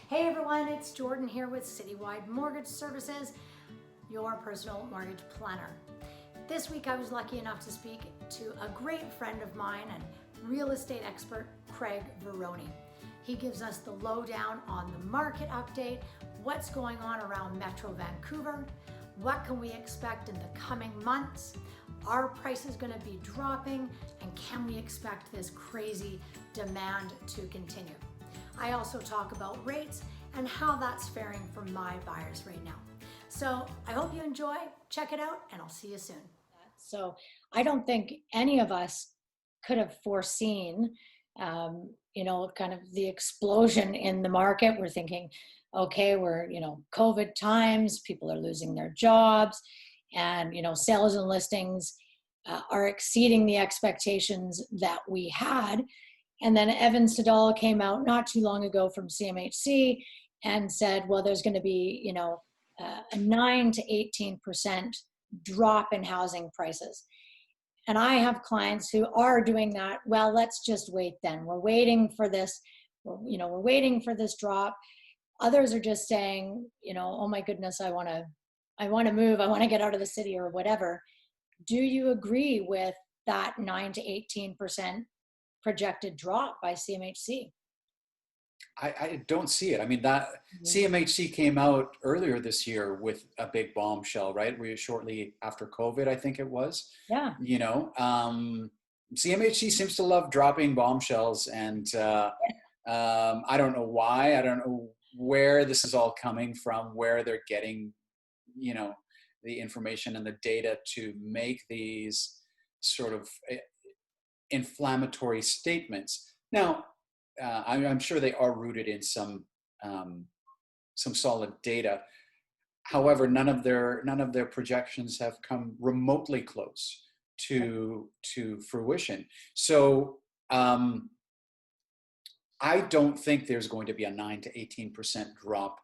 Hey everyone, it's Jordan here with Citywide Mortgage Services, your personal mortgage planner. This week I was lucky enough to speak to a great friend of mine and real estate expert, Craig Veroni. He gives us the lowdown on the market update, what's going on around Metro Vancouver, what can we expect in the coming months, are prices going to be dropping, and can we expect this crazy demand to continue? I also talk about rates and how that's faring for my buyers right now. So I hope you enjoy, check it out, and I'll see you soon. So I don't think any of us could have foreseen, kind of the explosion in the market. We're thinking, okay, we're, COVID times, people are losing their jobs, and, sales and listings are exceeding the expectations that we had. And then Evan Siddall came out not too long ago from CMHC and said, well, there's going to be, a 9 to 18% drop in housing prices. And I have clients who are doing that. Well, let's just wait then. We're waiting for this, we're waiting for this drop. Others are just saying, oh my goodness, I want to move. I want to get out of the city or whatever. Do you agree with that 9 to 18% projected drop by CMHC? I don't see it. I mean, that CMHC came out earlier this year with a big bombshell, right? Shortly after COVID, I think it was. Yeah. CMHC seems to love dropping bombshells, and I don't know why. I don't know where this is all coming from, where they're getting, the information and the data to make these sort of inflammatory statements. Now, I'm sure they are rooted in some solid data. However, none of their projections have come remotely close to fruition. So I don't think there's going to be a 9 to 18% drop.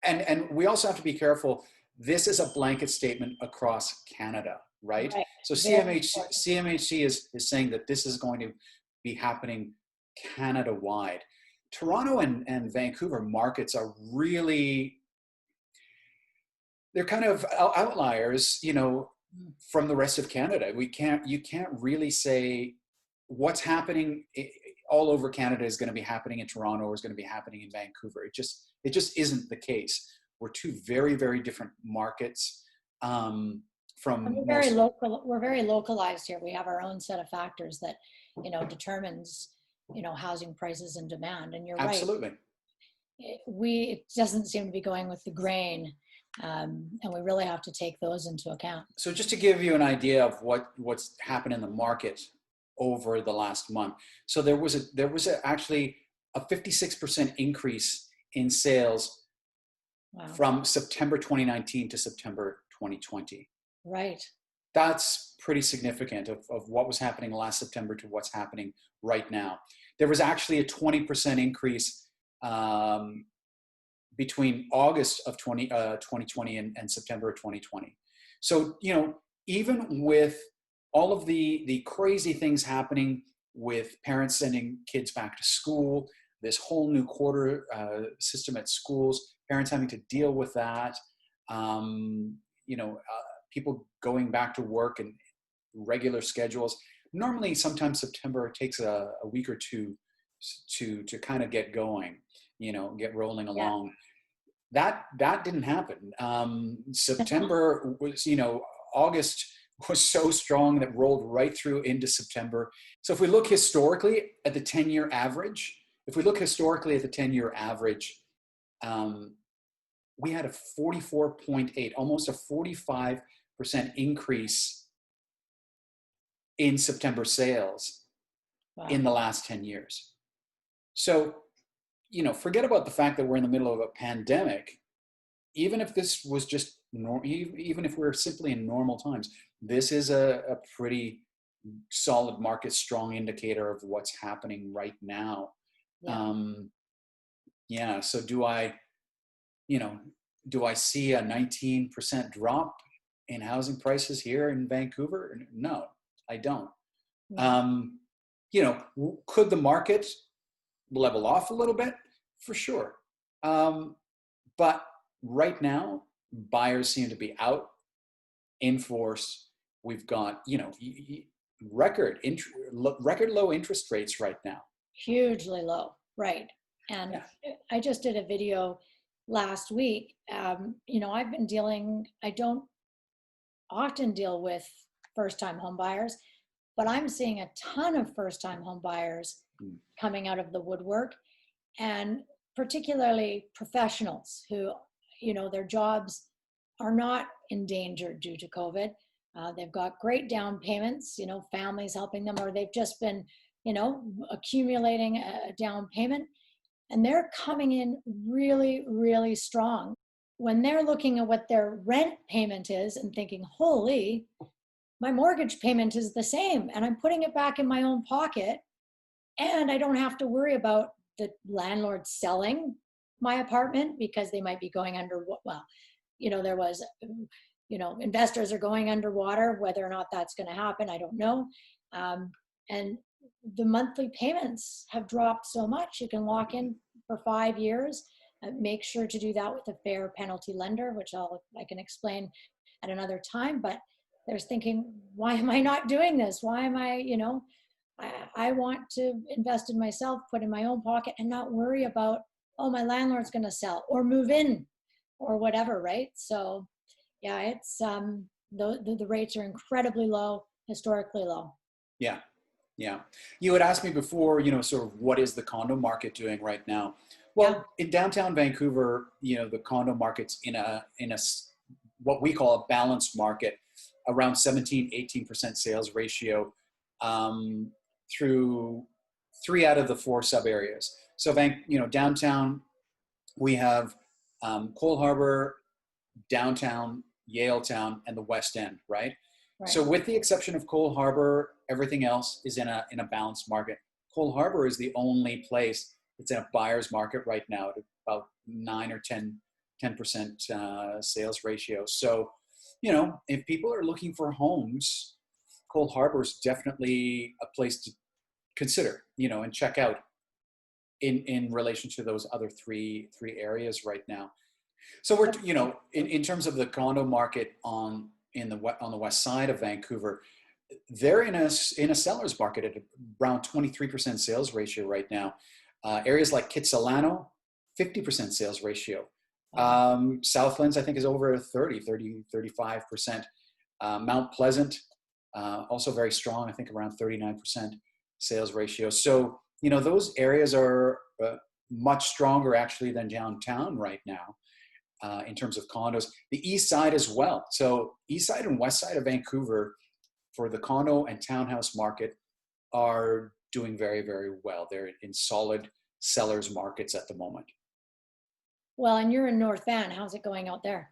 And we also have to be careful. This is a blanket statement across Canada, right? So CMHC is saying that this is going to be happening Canada-wide. Toronto and Vancouver markets are really, they're kind of outliers, from the rest of Canada. You can't really say what's happening all over Canada is going to be happening in Toronto or is going to be happening in Vancouver. It just isn't the case. We're two very, very different markets. We're very localized here. We have our own set of factors that, determines, housing prices and demand. And you're Absolutely. Right. It doesn't seem to be going with the grain. And we really have to take those into account. So just to give you an idea of what's happened in the market over the last month. So there was actually a 56% increase in sales. Wow. From September 2019 to September 2020. Right. That's pretty significant of what was happening last September to what's happening right now. There was actually a 20% increase between August of 2020 and September of 2020. So, even with all of the crazy things happening with parents sending kids back to school, this whole new quarter system at schools, parents having to deal with that, people going back to work and regular schedules. Normally, sometimes September takes a week or two to kind of get going, get rolling along. Yeah. That didn't happen. September was, August was so strong that rolled right through into September. So if we look historically at the 10-year average, we had a 44.8, almost a 45% increase in September sales. Wow. In the last 10 years. So, forget about the fact that we're in the middle of a pandemic. Even if this was just even if we're simply in normal times, this is a pretty solid market, strong indicator of what's happening right now. Yeah. So do I see a 19% drop in housing prices here in Vancouver? No, I don't. Could the market level off a little bit? for sure. But right now, buyers seem to be out in force. We've got, record low interest rates right now. Hugely low, right? And Yeah. I just did a video last week. I don't often deal with first-time home buyers, but I'm seeing a ton of first-time home buyers coming out of the woodwork, and particularly professionals who, their jobs are not endangered due to COVID. They've got great down payments, families helping them, or they've just been, accumulating a down payment, and they're coming in really, really strong. When they're looking at what their rent payment is and thinking, holy, my mortgage payment is the same, and I'm putting it back in my own pocket, and I don't have to worry about the landlord selling my apartment because they might be going under, there was, investors are going underwater. Whether or not that's going to happen, I don't know. And the monthly payments have dropped so much. You can lock in for 5 years. Make sure to do that with a fair penalty lender, which I can explain at another time. But there's thinking, why am I not doing this? Why am I want to invest in myself, put in my own pocket, and not worry about, oh, my landlord's going to sell or move in or whatever, right? So yeah, it's the rates are incredibly low, historically low. Yeah. Yeah. You had asked me before, sort of what is the condo market doing right now? Well, in downtown Vancouver, the condo market's in a what we call a balanced market, around 17-18% sales ratio, through 3 out of the 4 sub areas. So downtown, we have Cole Harbour, downtown, Yaletown, and the West End, right? So with the exception of Cole Harbour, everything else is in a balanced market. Cole Harbour is the only place that's in a buyer's market right now at about 9 or 10% sales ratio. So, if people are looking for homes, Cole Harbour is definitely a place to consider, and check out in relation to those other three areas right now. So we're, in terms of the condo market on the west side of Vancouver, they're in a seller's market at around 23% sales ratio right now. Areas like Kitsilano, 50% sales ratio. Southlands, I think, is over 35%. Mount Pleasant, also very strong, I think around 39% sales ratio. So, those areas are much stronger actually than downtown right now. In terms of condos, the east side as well. So east side and west side of Vancouver for the condo and townhouse market are doing very, very well. They're in solid sellers markets at the moment. Well, and you're in North Van. How's it going out there?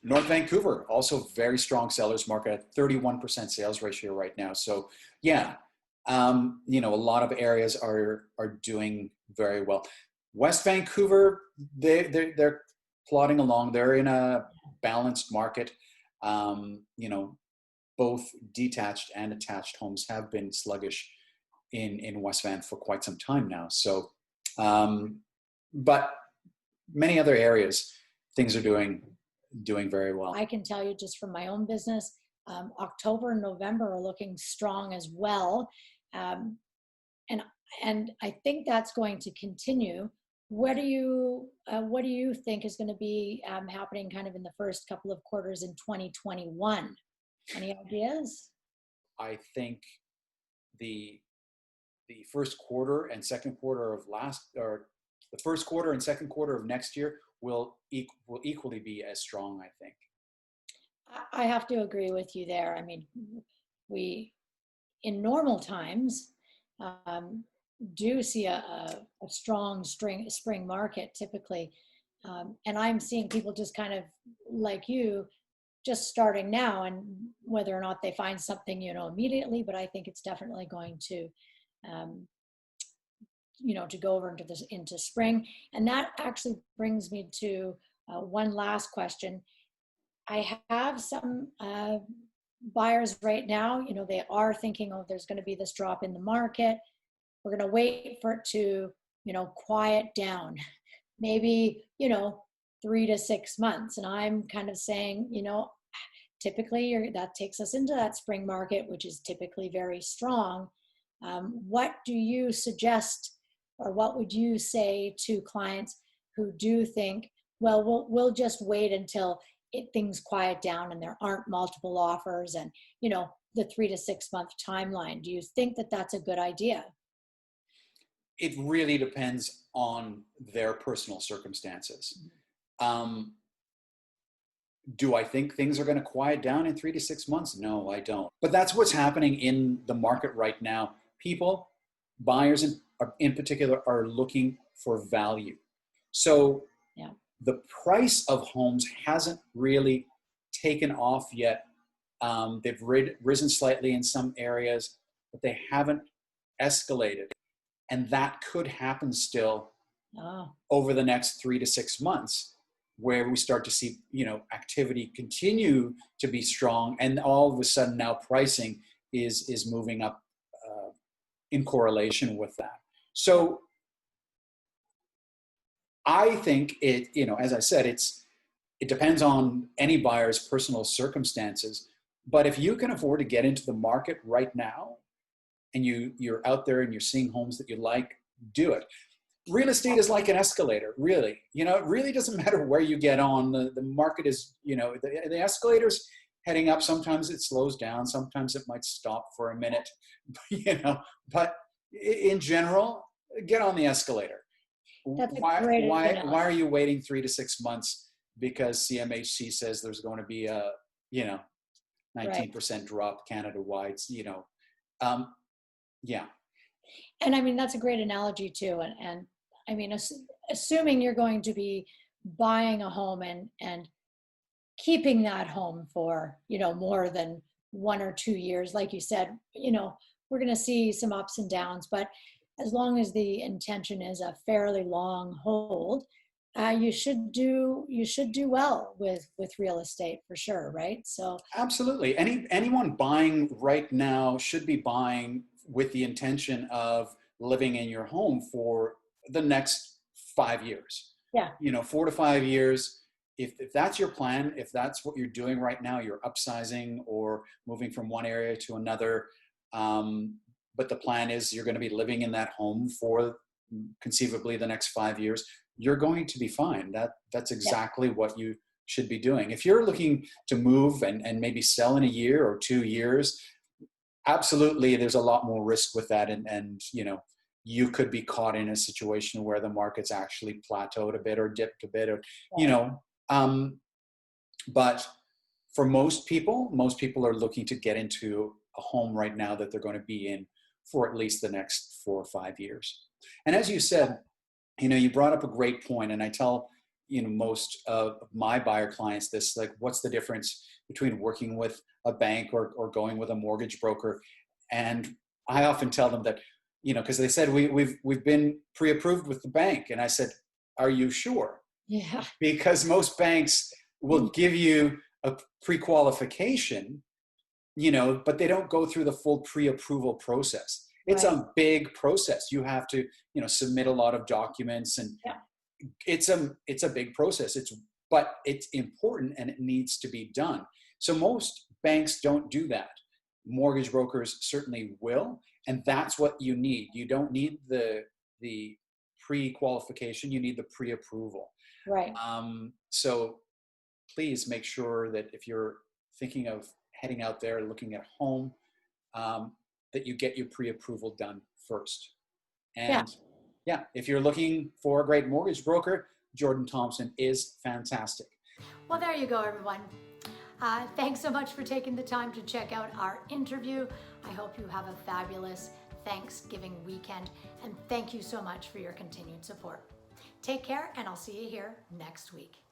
North Vancouver, also very strong sellers market at 31% sales ratio right now. So yeah, a lot of areas are doing very well. West Vancouver, they're plodding along. They're in a balanced market. Both detached and attached homes have been sluggish in West Van for quite some time now. So, but many other areas, things are doing very well. I can tell you just from my own business, October and November are looking strong as well. And I think that's going to continue. What do you think is going to be happening kind of in the first couple of quarters in 2021? Any ideas? I think the first quarter and second quarter of the first quarter and second quarter of next year will equally be as strong, I think. I have to agree with you there. I mean, we in normal times do see a strong spring market typically, and I'm seeing people just kind of like you, just starting now, and whether or not they find something immediately, but I think it's definitely going to to go over into spring. And that actually brings me to one last question. I have some buyers right now, they are thinking, oh, there's going to be this drop in the market. We're going to wait for it to quiet down, maybe, 3 to 6 months. And I'm kind of saying, typically that takes us into that spring market, which is typically very strong. What do you suggest, or what would you say to clients who do think, well, we'll just wait until things quiet down and there aren't multiple offers, and the 3 to 6 month timeline? Do you think that that's a good idea? It really depends on their personal circumstances. Do I think things are going to quiet down in 3 to 6 months? No, I don't. But that's what's happening in the market right now. People, buyers in particular, are looking for value. So Yeah. the price of homes hasn't really taken off yet. They've risen slightly in some areas, but they haven't escalated. And that could happen still over the next 3 to 6 months, where we start to see, activity continue to be strong, and all of a sudden now pricing is moving up in correlation with that. So I think as I said, it depends on any buyer's personal circumstances. But if you can afford to get into the market right now, and you're out there and you're seeing homes that you like, do it. Real estate is like an escalator, really. It really doesn't matter where you get on. The market is, the escalator's heading up. Sometimes it slows down. Sometimes it might stop for a minute, but in general, get on the escalator. That's a great why are you waiting 3 to 6 months because CMHC says there's going to be a, 19% drop Canada-wide, yeah. And I mean, that's a great analogy too. And I mean, assuming you're going to be buying a home and keeping that home for, more than 1 or 2 years, like you said, we're going to see some ups and downs, but as long as the intention is a fairly long hold, you should do well with real estate for sure, right? So absolutely, anyone buying right now should be buying with the intention of living in your home for the next 5 years. Yeah. 4 to 5 years. If that's your plan, if that's what you're doing right now, you're upsizing or moving from one area to another. But the plan is you're going to be living in that home for conceivably the next 5 years. You're going to be fine. That's exactly what you should be doing. If you're looking to move and maybe sell in a year or 2 years, absolutely, there's a lot more risk with that. And you could be caught in a situation where the market's actually plateaued a bit or dipped a bit, or, but for most people are looking to get into a home right now that they're going to be in for at least the next 4 or 5 years. And as you said, you brought up a great point, and I tell, most of my buyer clients this, like, what's the difference between working with a bank or going with a mortgage broker? And I often tell them that, because they said, we've been pre-approved with the bank. And I said, are you sure? Yeah. Because most banks will give you a pre-qualification, but they don't go through the full pre-approval process. It's a big process. You have to, submit a lot of documents, and it's a big process. But it's important and it needs to be done. So most banks don't do that. Mortgage brokers certainly will, and that's what you need. You don't need the pre-qualification. You need the pre-approval. Right. So please make sure that if you're thinking of heading out there looking at home, that you get your pre-approval done first. And if you're looking for a great mortgage broker, Jordan Thompson is fantastic. Well, there you go, everyone. Thanks so much for taking the time to check out our interview. I hope you have a fabulous Thanksgiving weekend, and thank you so much for your continued support. Take care, and I'll see you here next week.